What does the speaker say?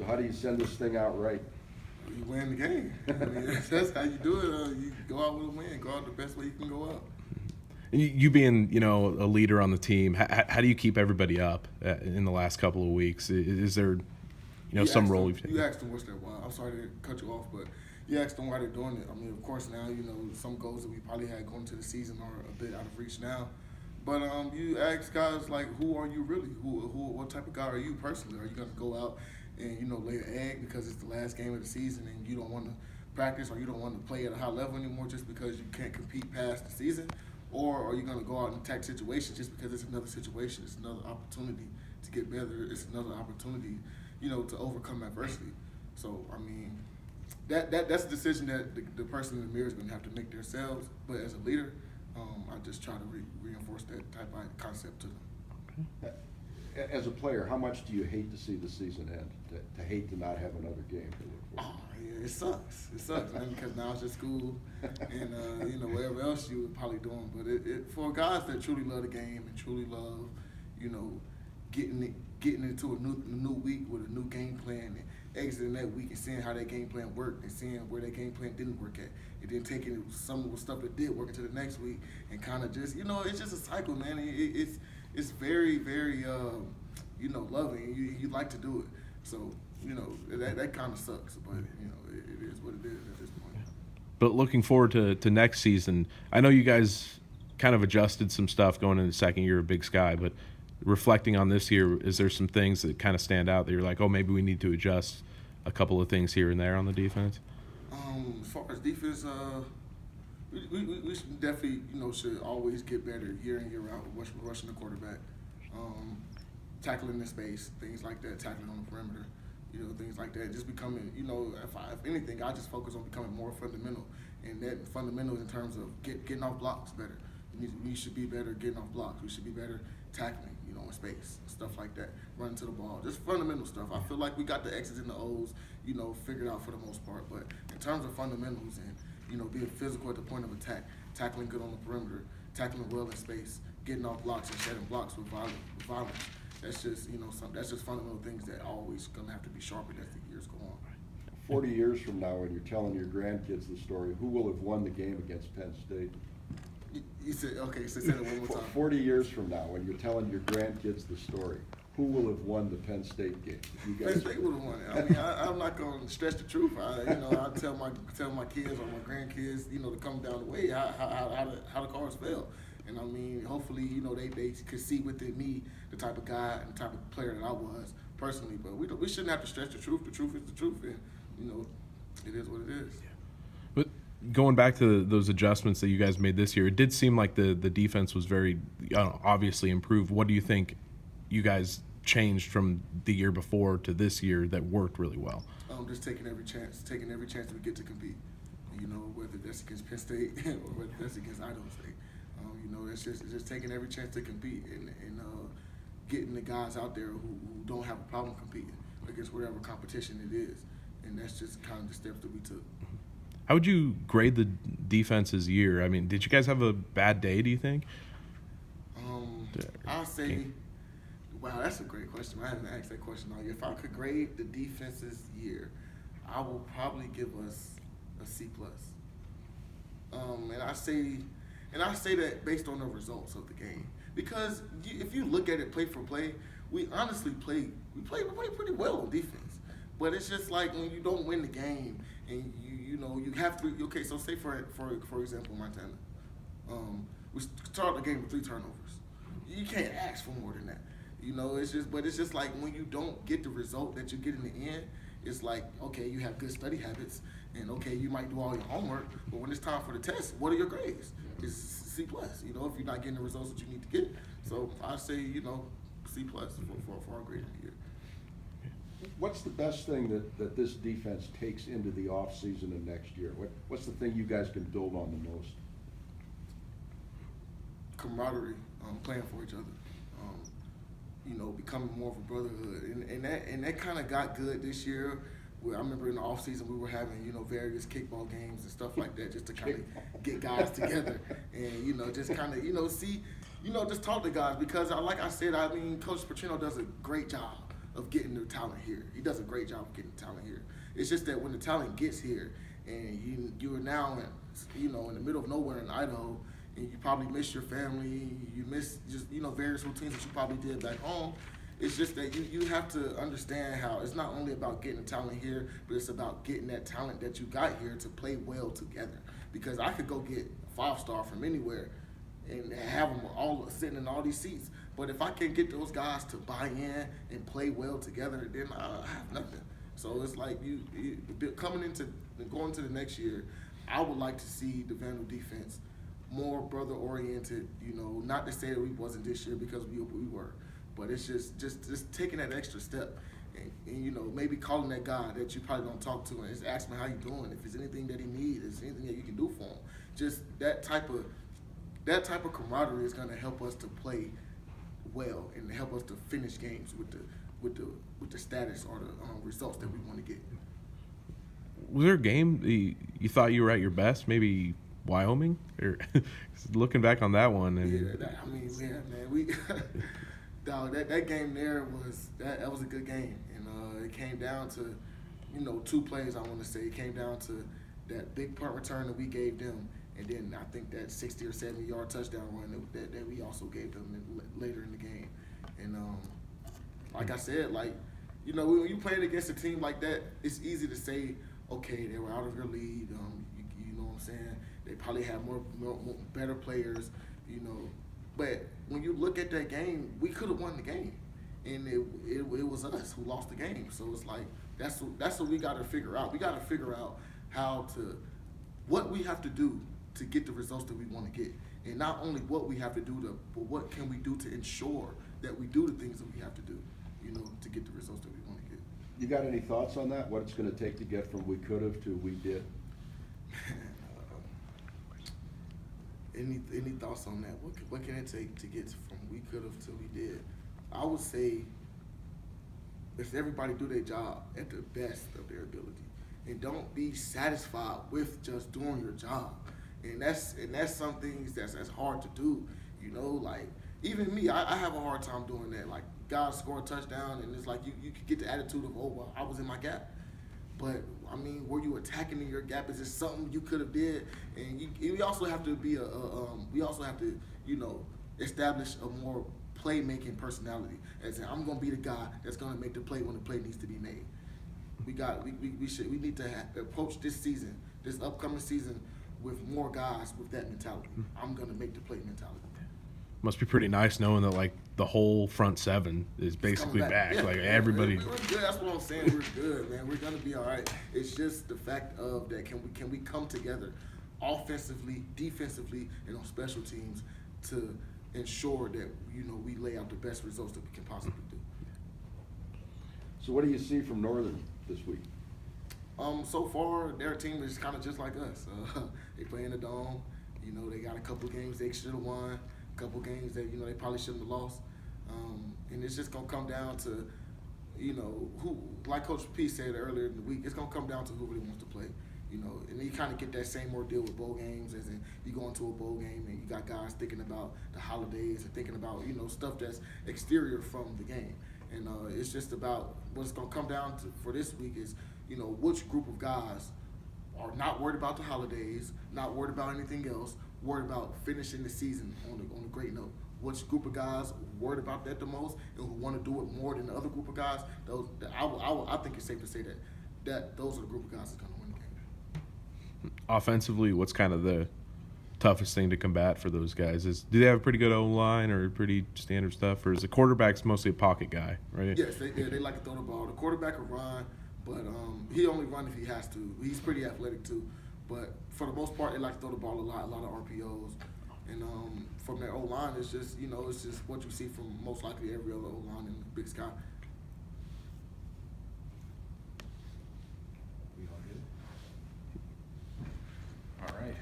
So how do you send this thing out right? You win the game. I mean, that's how you do it. You go out with a win. Go out the best way you can go out. You being, a leader on the team, how do you keep everybody up in the last couple of weeks? Is there, some role you've taken? You asked them what's their why. I'm sorry to cut you off, but you asked them why they're doing it. I mean, of course, now, some goals that we probably had going into the season are a bit out of reach now. But you ask guys, like, who are you really? What type of guy are you personally? Are you going to go out and, lay an egg because it's the last game of the season and you don't want to practice or you don't want to play at a high level anymore just because you can't compete past the season? Or are you going to go out and attack situations just because it's another situation? It's another opportunity to get better. It's another opportunity, to overcome adversity. So, I mean, that's a decision that the person in the mirror is going to have to make themselves. But as a leader, I just try to reinforce that type of concept to them. As a player, how much do you hate to see the season end? To hate to not have another game to look for? Oh, yeah, it sucks. It sucks, man, because now it's just school and, whatever else you were probably doing. But it for guys that truly love the game and truly love, getting into a new week with a new game plan and exiting that week and seeing how that game plan worked and seeing where that game plan didn't work at. And then taking some of the stuff that did work into the next week and kind of just, it's just a cycle, man. It's very, very, loving. You like to do it. So, that kind of sucks. But, it is what it is at this point. But looking forward to next season, I know you guys kind of adjusted some stuff going into the second year of Big Sky, but reflecting on this year, is there some things that kind of stand out that you're like, oh, maybe we need to adjust a couple of things here and there on the defense? As far as defense, we should definitely, should always get better year in, year out, rushing the quarterback, tackling in space, things like that, tackling on the perimeter, things like that. Just becoming, if anything, I just focus on becoming more fundamental. And that fundamentals in terms of getting off blocks better. We should be better getting off blocks. We should be better tackling, in space, stuff like that, running to the ball, just fundamental stuff. I feel like we got the X's and the O's, figured out for the most part. But in terms of fundamentals and, being physical at the point of attack, tackling good on the perimeter, tackling well in space, getting off blocks and shedding blocks with violence. That's just, that's just fundamental things that always going to have to be sharpened as the years go on. 40 years from now, when you're telling your grandkids the story, who will have won the game against Penn State? You said, okay, so say it one more time. 40 years from now, when you're telling your grandkids the story, who will have won the Penn State game? Penn State would have won it. I mean, I'm not going to stretch the truth. I tell my kids or my grandkids, to come down the way how the cards fell. And I mean, hopefully, they could see within me the type of guy and the type of player that I was personally. But we shouldn't have to stretch the truth. The truth is the truth, and it is what it is. Yeah. But going back to those adjustments that you guys made this year, it did seem like the defense was very obviously improved. What do you think you guys changed from the year before to this year that worked really well? Just taking every chance that we get to compete. Whether that's against Penn State or whether that's against Idaho State. It's just taking every chance to compete and getting the guys out there who don't have a problem competing against whatever competition it is. And that's just kind of the steps that we took. How would you grade the defense's year? I mean, did you guys have a bad day, do you think? I'll say, wow, that's a great question. I haven't asked that question all year. If I could grade the defense's year, I will probably give us a C+. And I say that based on the results of the game. Because if you look at it play for play, we honestly play pretty well on defense. But it's just like when you don't win the game and you have to. Okay, so say for example, Montana, we start the game with 3 turnovers. You can't ask for more than that. It's just like when you don't get the result that you get in the end, it's like, okay, you have good study habits, and okay, you might do all your homework, but when it's time for the test, what are your grades? It's C+. If you're not getting the results that you need to get. So I say, C+ for our grade of the year. What's the best thing that this defense takes into the offseason and next year? What's the thing you guys can build on the most? Camaraderie, playing for each other, becoming more of a brotherhood, and that kind of got good this year. Where I remember in the off season we were having various kickball games and stuff like that, just to kind of get guys together and just kind of see just talk to guys, because like I said, I mean, Coach Petrino does a great job of getting the talent here. He does a great job of getting the talent here. It's just that when the talent gets here, and you are now, in the middle of nowhere in Idaho, and you probably miss your family, you miss just various routines that you probably did back home. It's just that you have to understand how it's not only about getting the talent here, but it's about getting that talent that you got here to play well together. Because I could go get a 5-star from anywhere and have them all sitting in all these seats. But if I can get those guys to buy in and play well together, then I have nothing. So it's like going into the next year, I would like to see the Vandal defense more brother oriented. Not to say that we wasn't this year, because we were, but it's just taking that extra step, and maybe calling that guy that you probably don't talk to and just asking him how you doing, if there's anything that he needs, is anything that you can do for him. Just that type of camaraderie is going to help us to play well and help us to finish games with the status or the results that we want to get. Was there a game you thought you were at your best? Maybe Wyoming? Or looking back on that one, and man, dog, that game there was a good game, and it came down to 2 plays. I want to say it came down to that big punt return that we gave them, and then I think that 60 or 70-yard touchdown run that we also gave them later in the game. And like I said, when you playing against a team like that, it's easy to say, okay, they were out of your league. You know what I'm saying? They probably had more better players, But when you look at that game, we could have won the game, and it was us who lost the game. So it's like that's what we got to figure out. We got to figure out what we have to do to get the results that we want to get, and not only what we have to do but what can we do to ensure that we do the things that we have to do, to get the results that we want to get. You got any thoughts on that? What it's going to take to get from we could have to we did? Any thoughts on that? What can it take to get from we could have to we did? I would say if everybody do their job at the best of their ability, and don't be satisfied with just doing your job. And that's some things that's hard to do. Like even me, I have a hard time doing that. Like guys score a touchdown, and it's like you could get the attitude of, oh well, I was in my gap. But were you attacking in your gap? Is it something you could have did? And we also have to be establish a more playmaking personality. As in, I'm gonna be the guy that's gonna make the play when the play needs to be made. We need to approach this upcoming season, with more guys with that mentality. I'm gonna make the play mentality. must be pretty nice knowing that the whole front 7 is basically back. Yeah, everybody. We're good. That's what I'm saying. We're good, man. We're gonna be all right. It's just the fact of that. Can we come together, offensively, defensively, and on special teams to ensure that we lay out the best results that we can possibly do. So what do you see from Northern this week? So far, their team is kind of just like us. They play in the Dome. They got a couple games they should have won, a couple games that they probably shouldn't have lost. And it's just gonna come down to, who, like Coach P said earlier in the week, it's gonna come down to who really wants to play. And you kind of get that same ordeal with bowl games, as in you go into a bowl game and you got guys thinking about the holidays and thinking about stuff that's exterior from the game. And it's just about what's gonna come down to for this week is which group of guys are not worried about the holidays, not worried about anything else, worried about finishing the season on a great note. Which group of guys worried about that the most and who want to do it more than the other group of guys? I think it's safe to say that those are the group of guys that's going to win the game. Offensively, what's kind of the toughest thing to combat for those guys? Do they have a pretty good O-line or pretty standard stuff, or is the quarterback's mostly a pocket guy, right? Yes, they like to throw the ball. The quarterback will run, but he only run if he has to. He's pretty athletic too, but for the most part, they like to throw the ball a lot of RPOs. And from their O-line, it's just what you see from most likely every other O-line in the Big Sky. All right.